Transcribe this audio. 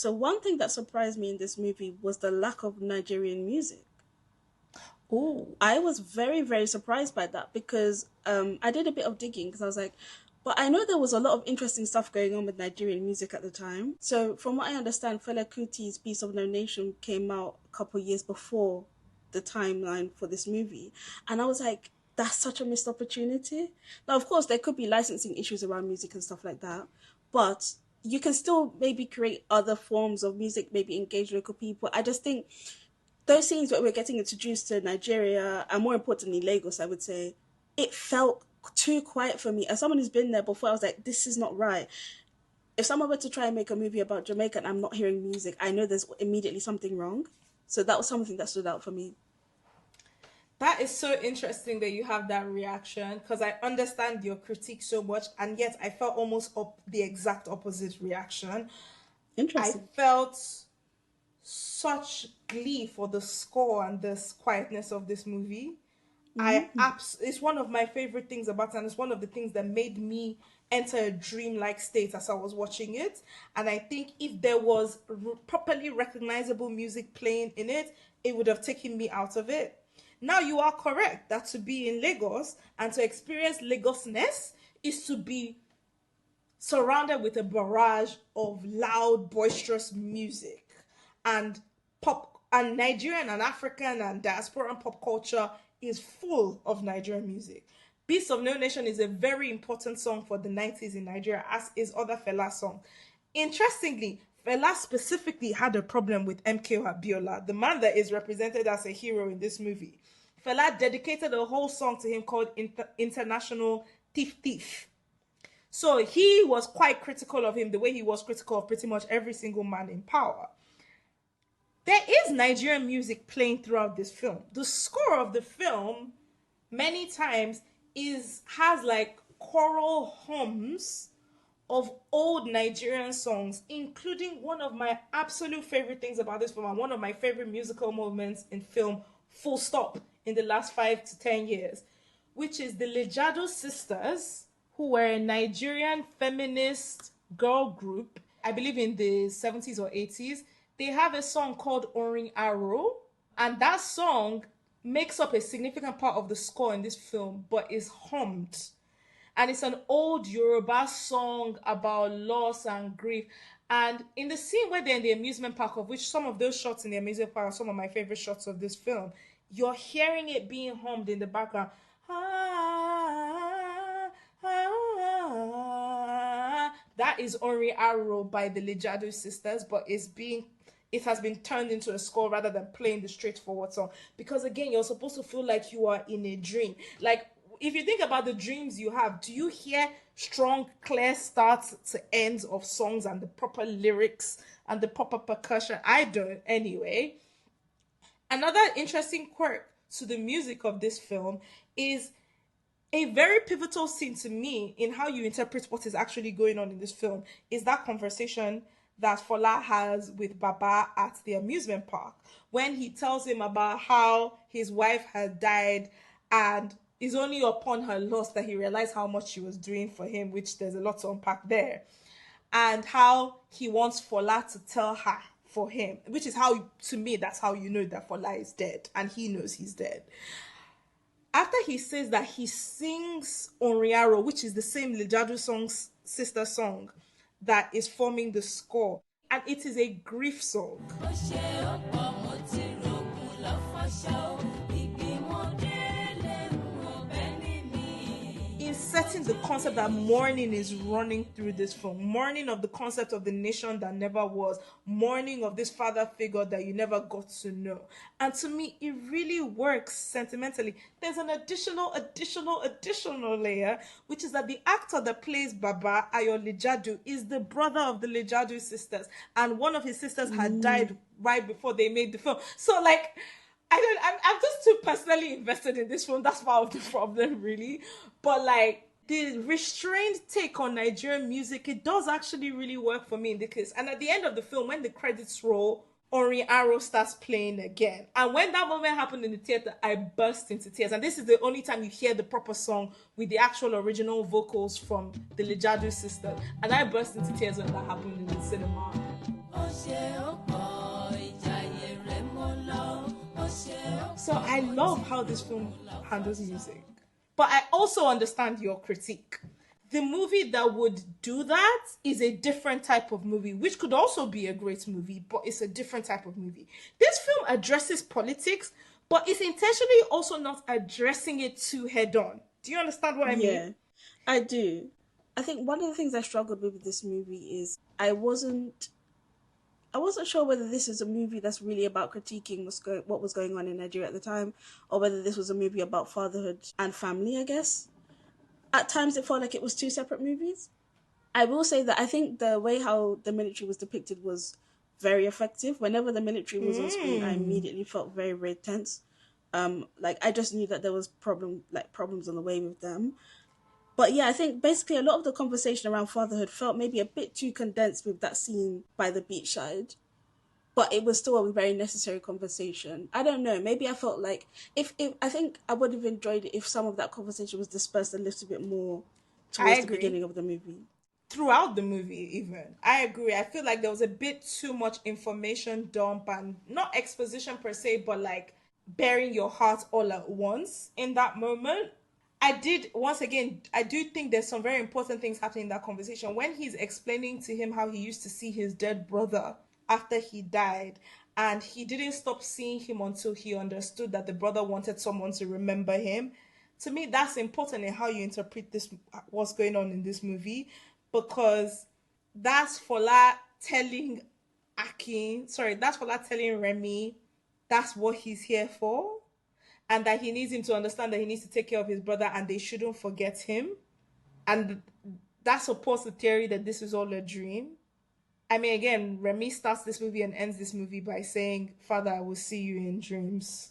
So one thing that surprised me in this movie was the lack of Nigerian music. Oh, I was very, very surprised by that because I did a bit of digging because I was like, but I know there was a lot of interesting stuff going on with Nigerian music at the time. So from what I understand, Fela Kuti's Piece of No Nation came out a couple of years before the timeline for this movie. And I was like, that's such a missed opportunity. Now, of course, there could be licensing issues around music and stuff like that, but you can still maybe create other forms of music, maybe engage local people. I just think those scenes where we're getting introduced to Nigeria and more importantly Lagos, I would say, it felt too quiet for me. As someone who's been there before, I was like, this is not right. If someone were to try and make a movie about Jamaica and I'm not hearing music, I know there's immediately something wrong. So that was something that stood out for me. that is so interesting that you have that reaction because I understand your critique so much, and yet I felt almost the exact opposite reaction. I Interesting. felt such glee for the score and the quietness of this movie. Mm-hmm. It's one of my favorite things about it, and it's one of the things that made me enter a dreamlike state as I was watching it. And I think if there was properly recognizable music playing in it, it would have taken me out of it. Now you are correct that to be in Lagos and to experience Lagosness is to be surrounded with a barrage of loud, boisterous music and pop, and Nigerian and African and diaspora and pop culture is full of Nigerian music. Beast of No Nation is a very important song for the 90s in Nigeria, as is other Fela song. Interestingly, Fela specifically had a problem with MK Abiola, the man that is represented as a hero in this movie. Fela dedicated a whole song to him called International Thief Thief. So he was quite critical of him the way he was critical of pretty much every single man in power. There is Nigerian music playing throughout this film. The score of the film many times is has like choral hums of old Nigerian songs, including one of my absolute favorite things about this film and one of my favorite musical moments in film, full stop, in the last 5 to 10 years, which is the Lejado sisters, who were a Nigerian feminist girl group, I believe in the 70s or 80s. They have a song called Orin Arrow, and that song makes up a significant part of the score in this film, but is hummed. And it's an old Yoruba song about loss and grief. And in the scene where they're in the amusement park, of which some of those shots in the amusement park are some of my favorite shots of this film, you're hearing it being hummed in the background. Ah, that is Ori Arrow by the Lejado sisters, but it has been turned into a score rather than playing the straightforward song. Because again, you're supposed to feel like you are in a dream. Like if you think about the dreams you have, do you hear strong, clear starts to ends of songs and the proper lyrics and the proper percussion? I don't anyway. Another interesting quirk to the music of this film is a very pivotal scene to me in how you interpret what is actually going on in this film is that conversation that Fola has with Baba at the amusement park when he tells him about how his wife had died and it's only upon her loss that he realized how much she was doing for him, which there's a lot to unpack there, and how he wants Fola to tell her for him, which is how, to me, that's how you know that Fola is dead and he knows he's dead. After he says that, he sings Onriaro, which is the same Lejadu song's sister song that is forming the score. And it is a grief song. In setting the concept that mourning is running through this film, mourning of the concept of the nation that never was, mourning of this father figure that you never got to know. And to me, it really works sentimentally. There's an additional layer, which is that the actor that plays Baba, Ayo Lejadu, is the brother of the Lejadu sisters, and one of his sisters had died right before they made the film. So like, I'm just too personally invested in this film. That's part of the problem, really. But like the restrained take on Nigerian music, it does actually really work for me in the case. And at the end of the film, when the credits roll, Ori Arrow starts playing again. And when that moment happened in the theater, I burst into tears. And this is the only time you hear the proper song with the actual original vocals from the Lejadu sisters. And I burst into tears when that happened in the cinema. So I love how this film handles music. But I also understand your critique. The movie that would do that is a different type of movie, which could also be a great movie, but it's a different type of movie. This film addresses politics, but it's intentionally also not addressing it too head on. Do you understand what I mean? Yeah, I do. I think one of the things I struggled with this movie is I wasn't sure whether this is a movie that's really about critiquing what was going on in Nigeria at the time, or whether this was a movie about fatherhood and family, I guess. At times it felt like it was two separate movies. I will say that I think the way how the military was depicted was very effective. Whenever the military was on screen, I immediately felt very, very tense. Like I just knew that there was problems on the way with them. But yeah, I think basically a lot of the conversation around fatherhood felt maybe a bit too condensed with that scene by the beachside. But it was still a very necessary conversation. I don't know. Maybe I felt like if I think I would have enjoyed it if some of that conversation was dispersed a little bit more I towards the agree. beginning of the movie. Throughout the movie, even. I agree. I feel like there was a bit too much information dump and not exposition per se, but like bearing your heart all at once in that moment. I did, once again, I do think there's some very important things happening in that conversation. When he's explaining to him how he used to see his dead brother after he died, and he didn't stop seeing him until he understood that the brother wanted someone to remember him. To me, that's important in how you interpret this, what's going on in this movie, because that's Fola telling that's Fola telling Remy that's what he's here for, and that he needs him to understand that he needs to take care of his brother and they shouldn't forget him. And that supports the theory that this is all a dream. I mean, again, Remy starts this movie and ends this movie by saying, Father, I will see you in dreams.